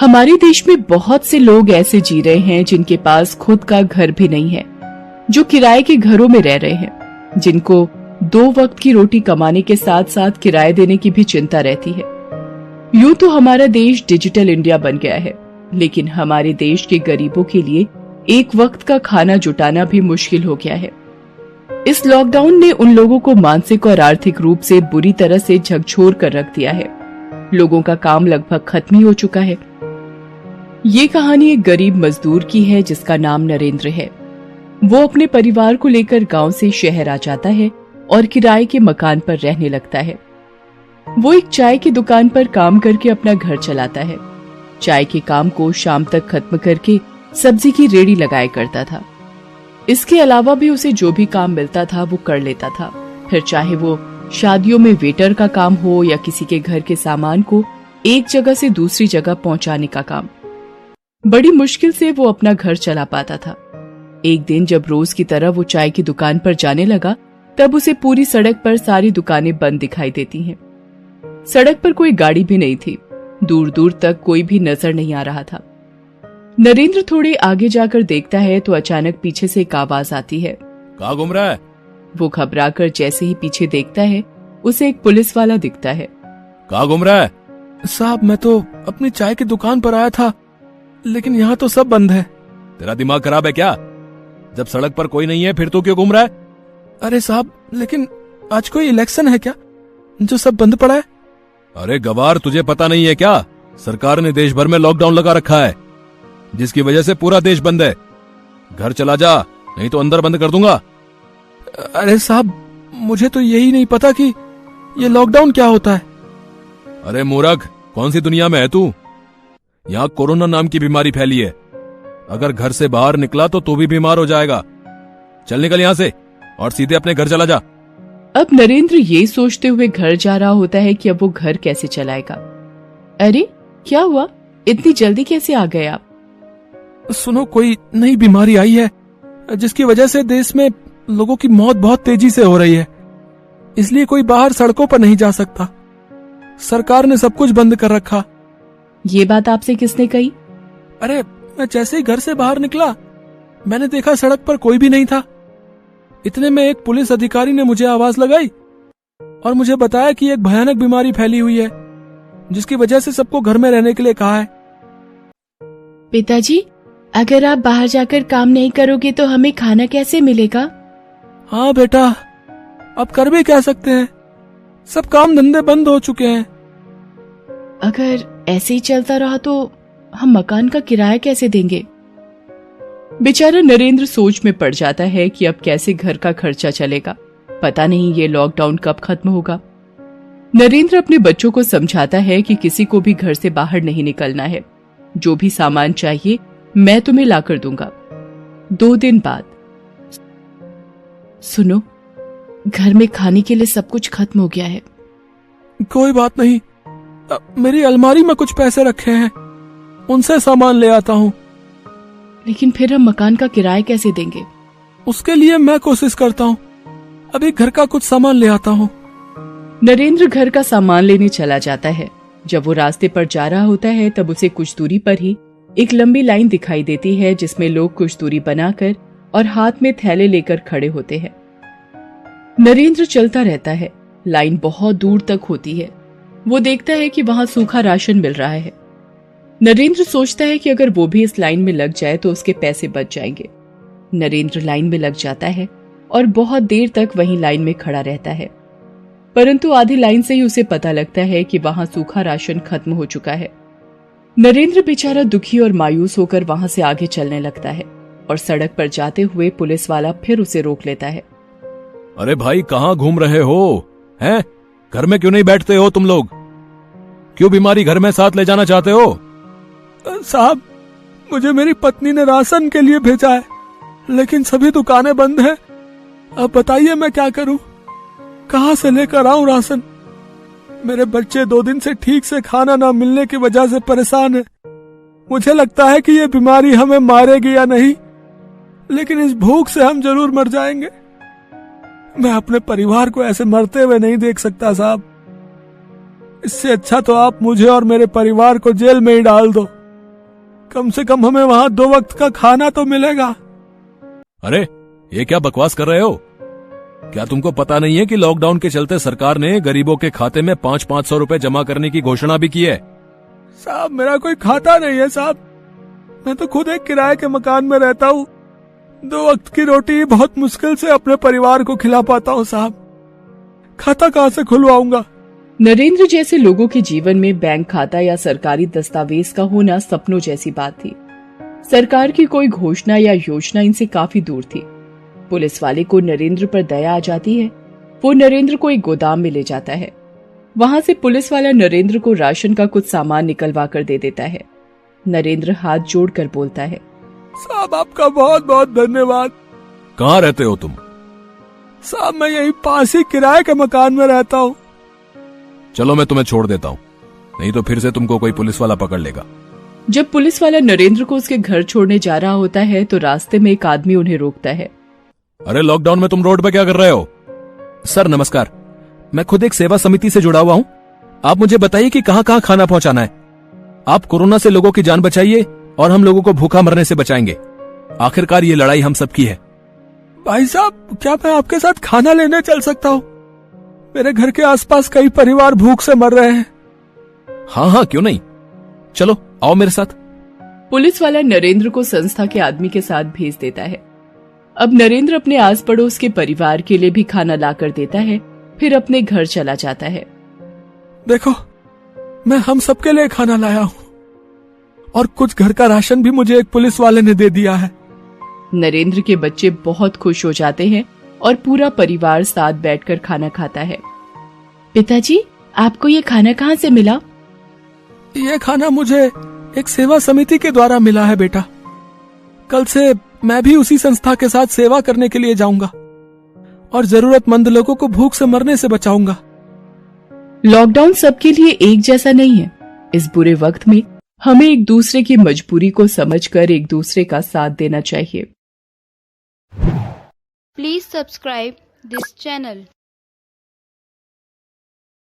हमारे देश में बहुत से लोग ऐसे जी रहे हैं जिनके पास खुद का घर भी नहीं है, जो किराए के घरों में रह रहे हैं, जिनको 2 वक्त की रोटी कमाने के साथ साथ किराए देने की भी चिंता रहती है। यूं तो हमारा देश डिजिटल इंडिया बन गया है, लेकिन हमारे देश के गरीबों के लिए एक वक्त का खाना जुटाना भी मुश्किल हो गया है। इस लॉकडाउन ने उन लोगों को मानसिक और आर्थिक रूप से बुरी तरह से झकझोर कर रख दिया है। लोगों का काम लगभग खत्म ही हो चुका है। ये कहानी एक गरीब मजदूर की है जिसका नाम नरेंद्र है। वो अपने परिवार को लेकर गांव से शहर आ जाता है और किराए के मकान पर रहने लगता है। वो एक चाय की दुकान पर काम करके अपना घर चलाता है। चाय के काम को शाम तक खत्म करके सब्जी की रेहड़ी लगाया करता था। इसके अलावा भी उसे जो भी काम मिलता था वो कर लेता था, फिर चाहे वो शादियों में वेटर का काम हो या किसी के घर के सामान को एक जगह से दूसरी जगह पहुंचाने का काम। बड़ी मुश्किल से वो अपना घर चला पाता था। एक दिन जब रोज की तरह वो चाय की दुकान पर जाने लगा, तब उसे पूरी सड़क पर सारी दुकानें बंद दिखाई देती हैं। सड़क पर कोई गाड़ी भी नहीं थी, दूर दूर तक कोई भी नजर नहीं आ रहा था। नरेंद्र थोड़े आगे जाकर देखता है तो अचानक पीछे से एक आवाज आती है, कहाँ घूम रहा है? वो घबराकर जैसे ही पीछे देखता है, उसे एक पुलिस वाला दिखता है। कहाँ घूम रहा है? साहब, मैं तो अपनी चाय की दुकान पर आया था, लेकिन यहाँ तो सब बंद है। तेरा दिमाग खराब है क्या? जब सड़क पर कोई नहीं है फिर तो क्यों घूम रहा है? अरे साहब, लेकिन आज कोई इलेक्शन है क्या जो सब बंद पड़ा है? अरे गवार, तुझे पता नहीं है क्या? सरकार ने देश भर में लॉकडाउन लगा रखा है, जिसकी वजह से पूरा देश बंद है। घर चला जा, नहीं तो अंदर बंद कर दूंगा। अरे साहब, मुझे तो यही नहीं पता कि ये लॉकडाउन क्या होता है। अरे मूर्ख, कौन सी दुनिया में है तू? यहाँ कोरोना नाम की बीमारी फैली है। अगर घर से बाहर निकला तो तू भी बीमार हो जाएगा। चल निकल यहाँ से और सीधे अपने घर चला जा। अब नरेंद्र ये सोचते हुए घर जा रहा होता है कि अब वो घर कैसे चलाएगा। अरे क्या हुआ, इतनी जल्दी कैसे आ गए आप? सुनो, कोई नई बीमारी आई है जिसकी वजह से देश में लोगों की मौत बहुत तेजी से हो रही है, इसलिए कोई बाहर सड़कों पर नहीं जा सकता। सरकार ने सब कुछ बंद कर रखा। ये बात आपसे किसने कही? अरे मैं जैसे ही घर से बाहर निकला, मैंने देखा सड़क पर कोई भी नहीं था। इतने में एक पुलिस अधिकारी ने मुझे आवाज लगाई और मुझे बताया कि एक भयानक बीमारी फैली हुई है, जिसकी वजह से सबको घर में रहने के लिए कहा है। पिताजी, अगर आप बाहर जाकर काम नहीं करोगे तो हमें खाना कैसे मिलेगा? हाँ बेटा, अब कर भी क्या सकते हैं, सब काम धंधे बंद हो चुके हैं। अगर ऐसे ही चलता रहा तो हम मकान का किराया कैसे देंगे? बेचारा नरेंद्र सोच में पड़ जाता है कि अब कैसे घर का खर्चा चलेगा। पता नहीं ये लॉकडाउन कब खत्म होगा। नरेंद्र अपने बच्चों को समझाता है कि किसी को भी घर से बाहर नहीं निकलना है। जो भी सामान चाहिए मैं तुम्हें लाकर दूंगा। 2 दिन बाद, सुनो, घर में खाने के लिए सब कुछ खत्म हो गया है। कोई बात नहीं, मेरी अलमारी में कुछ पैसे रखे हैं, उनसे सामान ले आता हूँ। लेकिन फिर हम मकान का किराया कैसे देंगे? उसके लिए मैं कोशिश करता हूँ, अभी घर का कुछ सामान ले आता हूँ। नरेंद्र घर का सामान लेने चला जाता है। जब वो रास्ते पर जा रहा होता है तब उसे कुछ दूरी पर ही एक लंबी लाइन दिखाई देती है, जिसमें लोग कुछ दूरी बनाकर और हाथ में थैले लेकर खड़े होते हैं। नरेंद्र चलता रहता है। लाइन बहुत दूर तक होती है। वो देखता है कि वहां सूखा राशन मिल रहा है। नरेंद्र सोचता है कि अगर वो भी इस लाइन में लग जाए तो उसके पैसे बच जाएंगे। नरेंद्र लाइन में लग जाता है और बहुत देर तक वहीं लाइन में खड़ा रहता है, परंतु आधी लाइन से ही उसे पता लगता है कि वहां सूखा राशन खत्म हो चुका है। नरेंद्र बेचारा दुखी और मायूस होकर वहां से आगे चलने लगता है और सड़क पर जाते हुए पुलिस वाला फिर उसे रोक लेता है। अरे भाई, कहाँ घूम रहे हो? हैं? घर में क्यों नहीं बैठते हो तुम लोग? क्यों बीमारी घर में साथ ले जाना चाहते हो? साहब, मुझे मेरी पत्नी ने राशन के लिए भेजा है, लेकिन सभी दुकानें बंद हैं। अब बताइए मैं क्या करूं? कहां से लेकर आऊं राशन? मेरे बच्चे 2 दिन से ठीक से खाना ना मिलने की वजह से परेशान हैं। मुझे लगता है कि ये बीमारी हमें मारेगी या नहीं, लेकिन इस भूख से हम जरूर मर जाएंगे। मैं अपने परिवार को ऐसे मरते हुए नहीं देख सकता साहब। इससे अच्छा तो आप मुझे और मेरे परिवार को जेल में ही डाल दो। कम से कम हमें वहाँ 2 वक्त का खाना तो मिलेगा। अरे ये क्या बकवास कर रहे हो? क्या तुमको पता नहीं है कि लॉकडाउन के चलते सरकार ने गरीबों के खाते में 500-500 रुपए जमा करने की घोषणा भी की है। साहब मेरा कोई खाता नहीं है साहब, मैं तो खुद एक किराए के मकान में रहता हूँ। 2 वक्त की रोटी बहुत मुश्किल से अपने परिवार को खिला पाता हूँ साहब, खाता कहाँ से खुलवाऊंगा? नरेंद्र जैसे लोगों के जीवन में बैंक खाता या सरकारी दस्तावेज का होना सपनों जैसी बात थी। सरकार की कोई घोषणा या योजना इनसे काफी दूर थी। पुलिस वाले को नरेंद्र पर दया आ जाती है। वो नरेंद्र को एक गोदाम में ले जाता है। वहां से पुलिस वाला नरेंद्र को राशन का कुछ सामान निकलवा कर दे देता है। नरेंद्र हाथ जोड़कर बोलता है, साहब आपका बहुत बहुत धन्यवाद। कहाँ रहते हो तुम? साहब मैं यही पास ही किराए के मकान में रहता हूँ। चलो मैं तुम्हें छोड़ देता हूँ, नहीं तो फिर से तुमको कोई पुलिस वाला पकड़ लेगा। जब पुलिस वाला नरेंद्र को उसके घर छोड़ने जा रहा होता है तो रास्ते में एक आदमी उन्हें रोकता है। अरे लॉकडाउन में तुम रोड पे क्या कर रहे हो? सर नमस्कार, मैं खुद एक सेवा समिति से जुड़ा हुआ हूँ। आप मुझे बताइए कि कहाँ कहाँ खाना पहुँचाना है। आप कोरोना से लोगों की जान बचाइए और हम लोगों को भूखा मरने से बचाएंगे। आखिरकार ये लड़ाई हम सबकी है। भाई साहब क्या मैं आपके साथ खाना लेने चल सकता हूँ? मेरे घर के आसपास कई परिवार भूख से मर रहे हैं। हाँ हाँ क्यों नहीं, चलो आओ मेरे साथ। पुलिस वाला नरेंद्र को संस्था के आदमी के साथ भेज देता है। अब नरेंद्र अपने आस पड़ोस के परिवार के लिए भी खाना लाकर देता है, फिर अपने घर चला जाता है। देखो मैं हम सबके लिए खाना लाया हूँ और कुछ घर का राशन भी मुझे एक पुलिस वाले ने दे दिया है। नरेंद्र के बच्चे बहुत खुश हो जाते हैं और पूरा परिवार साथ बैठकर खाना खाता है। पिताजी आपको ये खाना कहाँ से मिला? ये खाना मुझे एक सेवा समिति के द्वारा मिला है बेटा। कल से मैं भी उसी संस्था के साथ सेवा करने के लिए जाऊंगा और जरूरतमंद लोगों को भूख से मरने से बचाऊंगा। लॉकडाउन सबके लिए एक जैसा नहीं है। इस बुरे वक्त में हमें एक दूसरे की मजबूरी को समझकर एक दूसरे का साथ देना चाहिए। Please subscribe this channel.